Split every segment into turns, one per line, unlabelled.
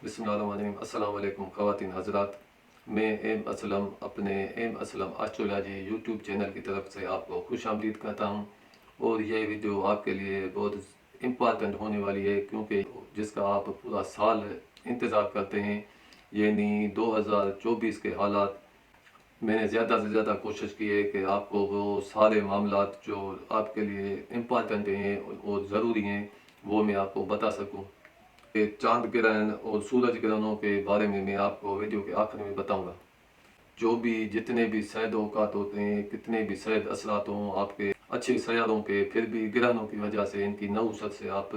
बिस्मिल्लाहिर्रहमानिर्रहीम। अस्सलाम वालेकुम ख़वातीन हज़रात। मैं एम असलम अपने M Aslam astrology YouTube channel की तरफ से आपको खुशामदीद कहता हूँ। और ये वीडियो आपके लिए बहुत इम्पॉर्टेंट होने वाली है, क्योंकि जिसका आप पूरा साल इंतज़ार करते हैं, यानी 2024 के हालात। मैंने ज़्यादा से ज़्यादा कोशिश की है कि आपको वो सारे मामलात जो आपके लिए इम्पॉर्टेंट हैं और ज़रूरी हैं, वो मैं आपको बता सकूँ। चांद ग्रहण और सूरज ग्रहणों के बारे में मैं आपको वीडियो के आखिर में बताऊंगा। जो भी जितने भी शैद औकात होते हैं, कितने भी शैद असरात हों आपके अच्छे सैयारों के, फिर भी ग्रहणों की वजह से इनकी नहुसत से आप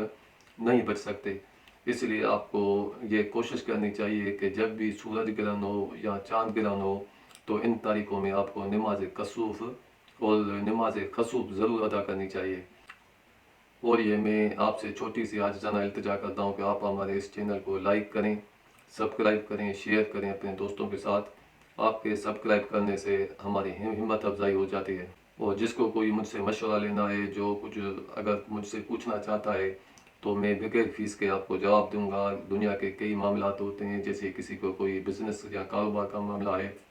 नहीं बच सकते। इसलिए आपको ये कोशिश करनी चाहिए कि जब भी सूरज ग्रहण हो या चांद ग्रहण हो, तो इन तारीखों में आपको नमाज कसूफ और नमाज खसूफ ज़रूर अदा करनी चाहिए। और ये मैं आपसे छोटी सी आजिज़ाना इल्तिजा करता हूँ कि आप हमारे इस चैनल को लाइक करें, सब्सक्राइब करें, शेयर करें अपने दोस्तों के साथ। आपके सब्सक्राइब करने से हमारी हिम्मत अफजाई हो जाती है। और जिसको कोई मुझसे मशवरा लेना है, जो कुछ अगर मुझसे पूछना चाहता है, तो मैं बगैर फ़ीस के आपको जवाब दूंगा। दुनिया के कई मामलात होते हैं, जैसे किसी को कोई बिज़नेस या कारोबार का मामला है,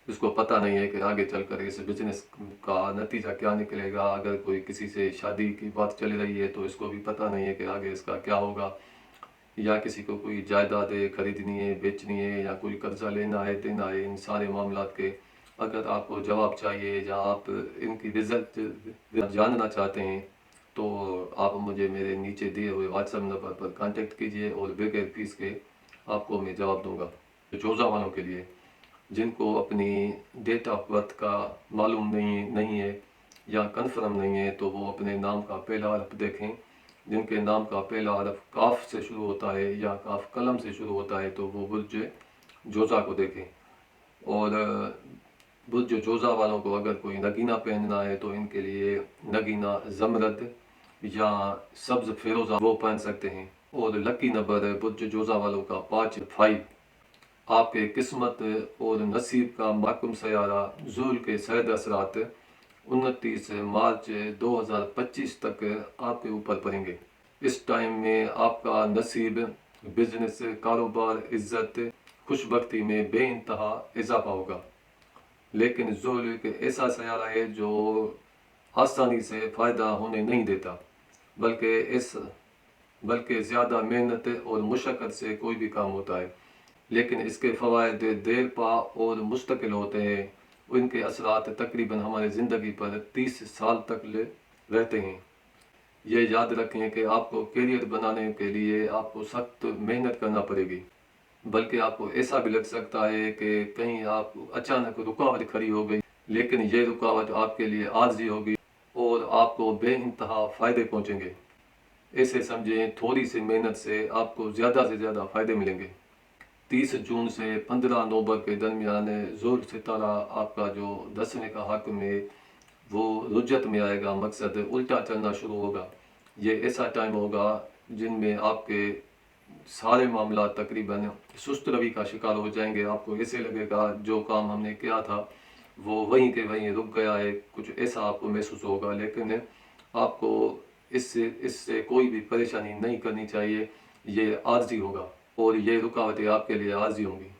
जिसको पता नहीं है कि आगे चलकर इस बिजनेस का नतीजा क्या निकलेगा। अगर कोई किसी से शादी की बात चल रही है, तो इसको भी पता नहीं है कि आगे इसका क्या होगा। या किसी को कोई जायदाद खरीदनी है, बेचनी है, या कोई कर्जा लेना है, देना है, इन सारे मामलात के अगर आपको जवाब चाहिए या आप इनकी रिजल्ट जानना चाहते हैं, तो आप मुझे मेरे नीचे दिए हुए व्हाट्सएप नंबर पर कांटेक्ट कीजिए और बगैर फीस के आपको मैं जवाब दूंगा। जोजा वालों के लिए, जिनको अपनी डेट ऑफ बर्थ का मालूम नहीं है या कन्फर्म नहीं है, तो वो अपने नाम का पहला हरफ देखें। जिनके नाम का पहला हरफ काफ से शुरू होता है या काफ कलम से शुरू होता है, तो वो बुर्ज जोजा को देखें। और बुर्ज जोजा वालों को अगर कोई नगीना पहनना है, तो इनके लिए नगीना जमरद या सब्ज फिरोजा वो पहन सकते हैं। और लकी नंबर बुर्ज जोजा वालों का 5 आपके किस्मत और नसीब का माकूम सयारा ज़ुल के सैद असरात 29 मार्च 2025 तक आपके ऊपर पड़ेंगे। इस टाइम में आपका नसीब, बिजनेस, कारोबार, इज्जत, खुशबख्ती में बेइंतहा इजाफा होगा। लेकिन ज़ुल एक ऐसा सयारा है जो आसानी से फ़ायदा होने नहीं देता, बल्कि ज़्यादा मेहनत और मुशक्क़त से कोई भी काम होता है। लेकिन इसके फ़वाइद देर पा और मुस्तकिल होते हैं। उनके असरात तकरीबन हमारी ज़िंदगी पर 30 साल तक रहते हैं। ये याद रखें कि आपको करियर बनाने के लिए आपको सख्त मेहनत करना पड़ेगी, बल्कि आपको ऐसा भी लग सकता है कि कहीं आप अचानक रुकावट खड़ी हो गई, लेकिन ये रुकावट आपके लिए आर्जी होगी और आपको बेइंतहा फ़ायदे पहुँचेंगे। ऐसे समझें, थोड़ी सी मेहनत से आपको ज़्यादा से ज़्यादा फ़ायदे मिलेंगे। 30 जून से 15 नवंबर के दरमियान ज़ुल सितारा आपका जो 10वें का हाकिम है, वो रुजत में आएगा, मकसद उल्टा चलना शुरू होगा। ये ऐसा टाइम होगा जिनमें आपके सारे मामला तकरीबन सुस्त रवि का शिकार हो जाएंगे। आपको ऐसे लगेगा जो काम हमने किया था वो वहीं के वहीं रुक गया है, कुछ ऐसा आपको महसूस होगा। लेकिन आपको इससे कोई भी परेशानी नहीं करनी चाहिए, ये आर्जी होगा और ये रुकावटें आपके लिए आर्जी होंगी।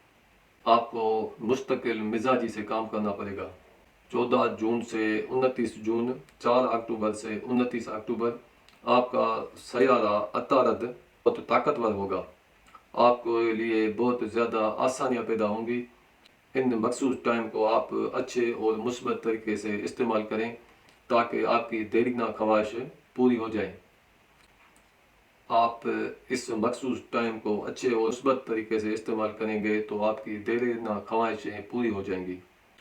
आपको मुस्तकिल मिजाजी से काम करना पड़ेगा। 14 जून से 29 जून, 4 अक्टूबर से 29 अक्टूबर आपका सयारा अतारद बहुत ताकतवर होगा। आपके लिए बहुत ज़्यादा आसानियाँ पैदा होंगी। इन मखसूस टाइम को आप अच्छे और मुस्बत तरीके से इस्तेमाल करें, ताकि आपकी देरीना ख्वाहिश पूरी हो जाए। आप इस मखसूस टाइम को अच्छे और मुस्बत तरीके से इस्तेमाल करेंगे, तो आपकी देरीना ख्वाहिशें पूरी हो जाएंगी।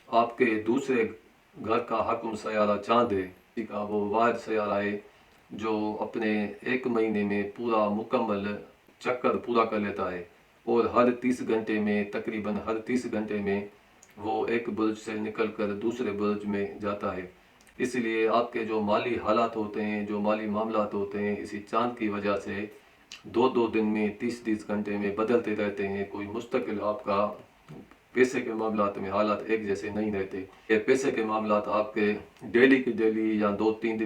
आपके दूसरे घर का हाकिम सयारा चाँद है, का वो वाहिद सयारा है जो अपने 1 महीने में पूरा मुकम्मल चक्कर पूरा कर लेता है। और हर 30 घंटे में, तकरीबन हर 30 घंटे में वो एक बुर्ज से निकल कर दूसरे बुर्ज में जाता है। इसलिए आपके जो माली हालात होते हैं, जो माली मामलात होते हैं, इसी चाँद की वजह से 2-2 दिन में, 30-30 घंटे में बदलते रहते हैं। कोई मुस्तकिल आपका पैसे के मामलात में हालात एक जैसे नहीं रहते। ये पैसे के मामलात आपके डेली की डेली या 2-3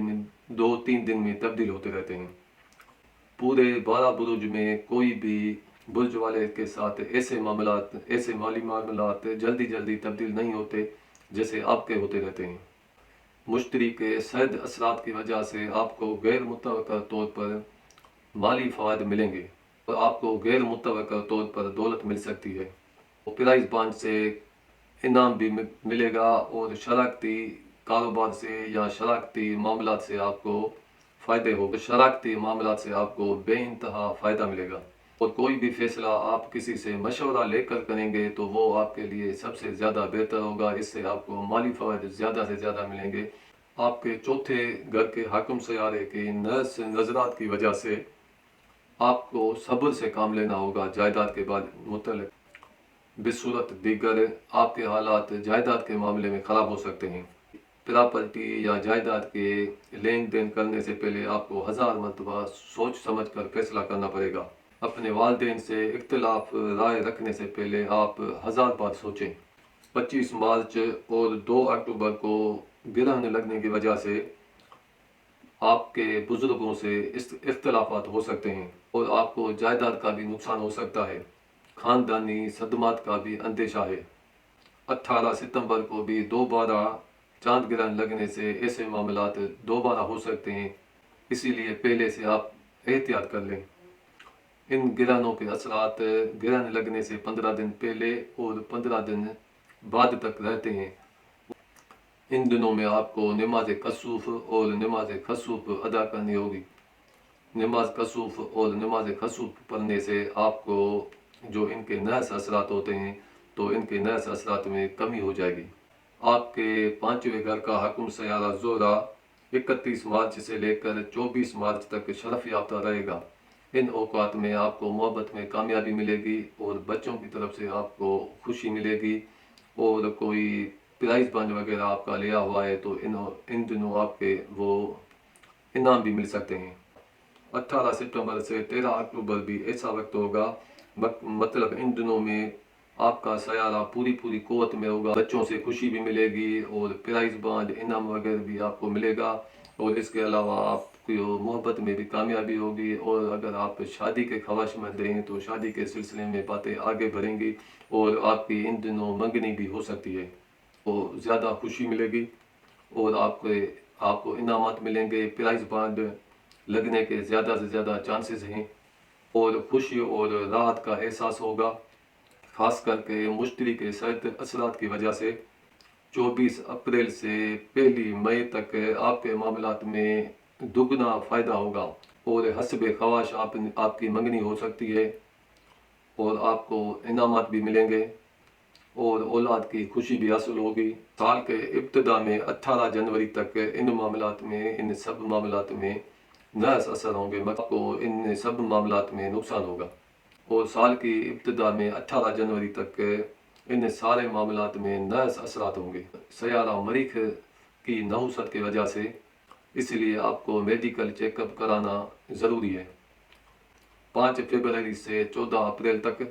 दिन में तब्दील होते रहते हैं। पूरे 12 बुरुज में कोई भी बुर्ज वाले के साथ ऐसे मामलात, ऐसे माली मामलात जल्दी तब्दील नहीं होते जैसे आपके होते रहते हैं। मुश्तरी के शद असरात की वजह से आपको गैर मुतवक्का तौर पर माली फ़वाद मिलेंगे और आपको गैर मुतवक्का तौर पर दौलत मिल सकती है। प्राइज़ बॉन्ड से इनाम भी मिलेगा और शराकती कारोबार से या शराकती मामलात से आपको फ़ायदे होंगे। शराकती मामलात से आपको बेइंतहा फ़ायदा मिलेगा और कोई भी फ़ैसला आप किसी से मशवरा लेकर करेंगे तो वो आपके लिए सबसे ज़्यादा बेहतर होगा। इससे आपको माली फ़वाद ज़्यादा से ज़्यादा मिलेंगे। आपके चौथे घर के हाकिम सयारे की नज़रात की वजह से आपको सब्र से काम लेना होगा जायदाद के बाद मुतल्लिक़। बिसूरत दीगर आपके हालात जायदाद के मामले में ख़राब हो सकते हैं। प्रॉपर्टी या जायदाद के लेन देन करने से पहले आपको 1000 मरतबा सोच समझ कर फैसला करना पड़ेगा। अपने वालिदैन से इख्तिलाफ राय रखने से पहले आप 1000 बार सोचें। 25 मार्च और 2 अक्टूबर को ग्रहण लगने की वजह से आपके बुजुर्गों से इख्तिलाफात हो सकते हैं और आपको जायदाद का भी नुकसान हो सकता है। ख़ानदानी सदमात का भी अंदेशा है। 18 सितंबर को भी दोबारा चांद ग्रहण लगने से ऐसे मामलात दोबारा हो सकते हैं, इसीलिए पहले से आप एहतियात कर लें। इन ग्रहणों के असरात ग्रहण लगने से 15 दिन पहले और 15 दिन बाद तक रहते हैं। इन दिनों में आपको नमाज कसूफ और नमाज खसूफ अदा करनी होगी। नमाज कसूफ और नमाज खसूफ पढ़ने से आपको जो इनके नहस असरात होते हैं तो इनके नहस असरात में कमी हो जाएगी। आपके पांचवें घर का हाकिम सयारा ज़ोहरा 31 मार्च से लेकर 24 मार्च तक शरफ याफ्ता रहेगा। इन औकात में आपको मोहब्बत में कामयाबी मिलेगी और बच्चों की तरफ से आपको खुशी मिलेगी और कोई प्राइज़ बंड वगैरह आपका लिया हुआ है तो इन दिनों आपके वो इनाम भी मिल सकते हैं। 18 सितंबर से 13 अक्टूबर भी ऐसा वक्त होगा, मतलब इन दिनों में आपका सयारा पूरी क़ुव्वत में होगा। बच्चों से खुशी भी मिलेगी और प्राइज़ बॉन्ड इनाम वगैरह भी आपको मिलेगा और इसके अलावा आपको मोहब्बत में भी कामयाबी होगी और अगर आप शादी के ख्वाहिशमंद हैं तो शादी के सिलसिले में बातें आगे बढ़ेंगी और आपकी इन दिनों मंगनी भी हो सकती है। तो ज़्यादा खुशी मिलेगी और आपको इनामात मिलेंगे। प्राइज़ बॉन्ड लगने के ज़्यादा से ज़्यादा चांसेस हैं और खुशी और राहत का एहसास होगा, ख़ास करके मुश्तरी के सर्द असरात की वजह से। 24 अप्रैल से 1 मई तक आपके मामलात में दुगना फ़ायदा होगा और हस्ब ख्वाहिश आपकी मंगनी हो सकती है और आपको इनामात भी मिलेंगे और औलाद की खुशी भी हासिल होगी। साल के इब्तिदा में 18 जनवरी तक इन सब मामलात में नहस असर होंगे, आपको इन सब मामलात में नुकसान होगा और साल की इब्तिदा में 18 जनवरी तक इन सारे मामलात में नहस असरात होंगे सयारा मरीख की नहुसत की वजह से, इसलिए आपको मेडिकल चेकअप कराना ज़रूरी है। 5 फरवरी से 14 अप्रैल तक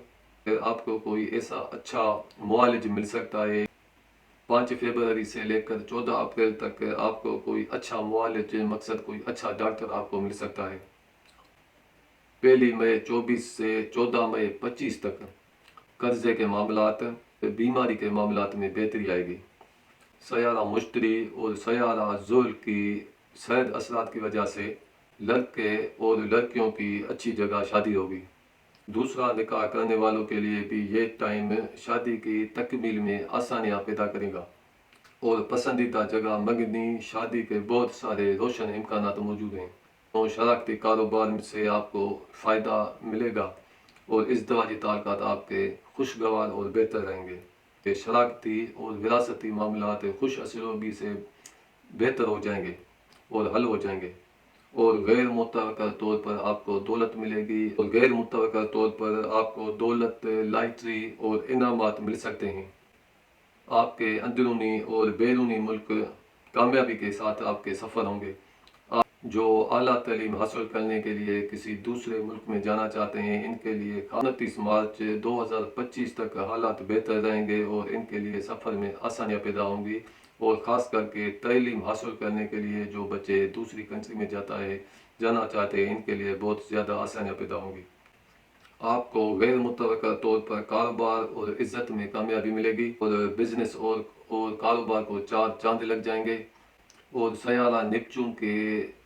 आपको कोई ऐसा अच्छा मुआलिज मिल सकता है। 5 फरवरी से लेकर 14 अप्रैल तक आपको कोई अच्छा मुआलिज, मकसद कोई अच्छा डॉक्टर आपको मिल सकता है। 1 मई 24 से 14 मई 25 तक कर्जे के मामलात, बीमारी के मामलात में बेहतरी आएगी। सयारा मुश्तरी और सयारा ज़ुहल की सैद असरात की वजह से लड़के और लड़कियों की अच्छी जगह शादी होगी। दूसरा निकाह करने वालों के लिए भी ये टाइम शादी की तकमील में आसानियाँ पैदा करेगा और पसंदीदा जगह मंगनी शादी के बहुत सारे रोशन इम्कानात मौजूद हैं और शराकती कारोबार से आपको फ़ायदा मिलेगा और इज़्दिवाजी ताल्लुकात आपके खुशगवार और बेहतर रहेंगे। शराकती और विरासती मामलात खुश असलूबी से बेहतर हो जाएंगे और हल हो जाएंगे और गैर मुतवक्का तौर पर आपको दौलत मिलेगी और गैर मुतवक्का तौर पर आपको दौलत, लॉटरी और इनामात मिल सकते हैं। आपके अंदरूनी और बैरूनी मुल्क कामयाबी के साथ आपके सफ़र होंगे। आप जो आला तालीम हासिल करने के लिए किसी दूसरे मुल्क में जाना चाहते हैं, इनके लिए 29 मार्च 2025 तक हालात बेहतर रहेंगे और इनके लिए सफ़र में आसानियाँ पैदा होंगी और ख़ास करके तालीम हासिल करने के लिए जो बच्चे दूसरी कंट्री में जाता है جانا چاہتے ہیں ان کے لیے بہت زیادہ آسانیاں پیدا ہوں گی۔ آپ کو غیر متوقع طور پر کاروبار اور عزت میں کامیابی ملے گی، اور بزنس اور کاروبار کو 4 چاند لگ جائیں گے، اور سیارہ نیپچون کے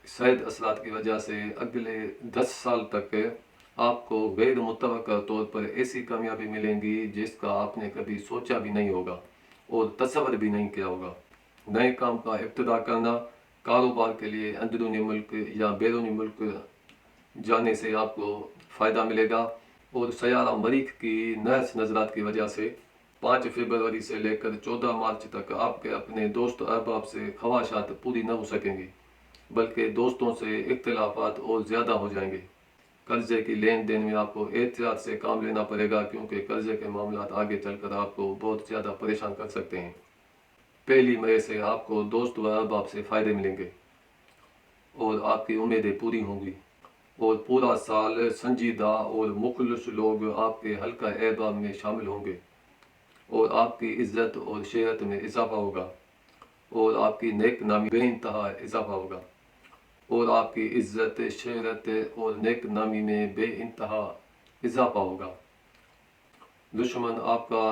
شاید اثرات کی وجہ سے اگلے 10 سال تک آپ کو غیر متوقع طور پر ایسی کامیابی ملیں گی جس کا آپ نے کبھی سوچا بھی نہیں ہوگا اور تصور بھی نہیں کیا ہوگا۔ نئے کام کا ابتدا کرنا، کاروبار کے لیے اندرونی ملک یا بیرونی ملک جانے سے آپ کو فائدہ ملے گا، اور سیارہ مریخ کی نحس نظرات کی وجہ سے 5 فروری سے لے کر 14 مارچ تک آپ کے اپنے دوست احباب سے خواہشات پوری نہ ہو سکیں گی، بلکہ دوستوں سے اختلافات اور زیادہ ہو جائیں گے۔ قرضے کی لین دین میں آپ کو احتیاط سے کام لینا پڑے گا، کیونکہ قرضے کے معاملات آگے چل کر آپ کو بہت زیادہ پریشان کر سکتے ہیں۔ 1 مئی سے آپ کو دوست و احباب سے فائدے ملیں گے اور آپ کی امیدیں پوری ہوں گی، اور پورا سال سنجیدہ اور مخلص لوگ آپ کے حلقہ احباب میں شامل ہوں گے، اور آپ کی عزت اور شہرت میں اضافہ ہوگا، اور آپ کی نیک نامی بے انتہا اضافہ ہوگا، اور آپ کی عزت، شہرت اور نیک نامی میں بے انتہا اضافہ ہوگا۔ دشمن آپ کا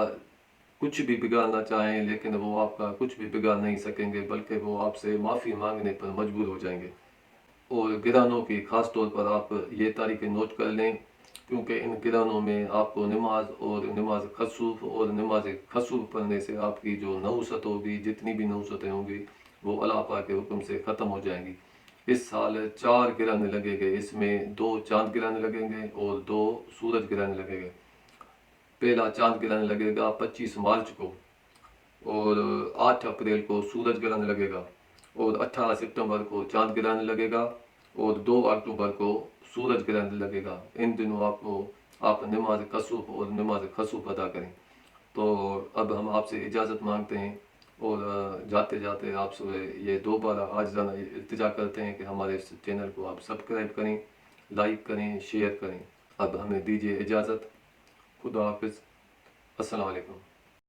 کچھ بھی بگاڑنا چاہیں لیکن وہ آپ کا کچھ بھی بگاڑ نہیں سکیں گے، بلکہ وہ آپ سے معافی مانگنے پر مجبور ہو جائیں گے۔ اور گرانوں کی خاص طور پر آپ یہ تاریخیں نوٹ کر لیں، کیونکہ ان گرانوں میں آپ کو نماز اور نماز خسوف پڑھنے سے آپ کی جو نحوست ہوگی، جتنی بھی نحوستیں ہوں گی، وہ اللہ پاک کے حکم سے ختم ہو جائیں گی۔ اس سال 4 گرہن لگے گے، اس میں 2 چاند گرہن لگیں گے اور 2 سورج گرہن لگیں گے۔ پہلا چاند گرہن لگے گا 25 مارچ کو، اور 8 اپریل کو سورج گرہن لگے گا، اور 18 ستمبر کو چاند گرہن لگے گا، اور 2 اکتوبر کو سورج گرہن لگے گا۔ ان دنوں آپ نماز کسوف اور نماز خسوف ادا کریں۔ تو اب ہم آپ سے اجازت مانگتے ہیں، اور جاتے جاتے آپ سے یہ دوبارہ عاجزانہ التجا کرتے ہیں کہ ہمارے اس چینل کو آپ سبسکرائب کریں، لائک کریں، شیئر کریں۔ اب ہمیں دیجیے اجازت۔ خدا حافظ۔ السلام علیکم۔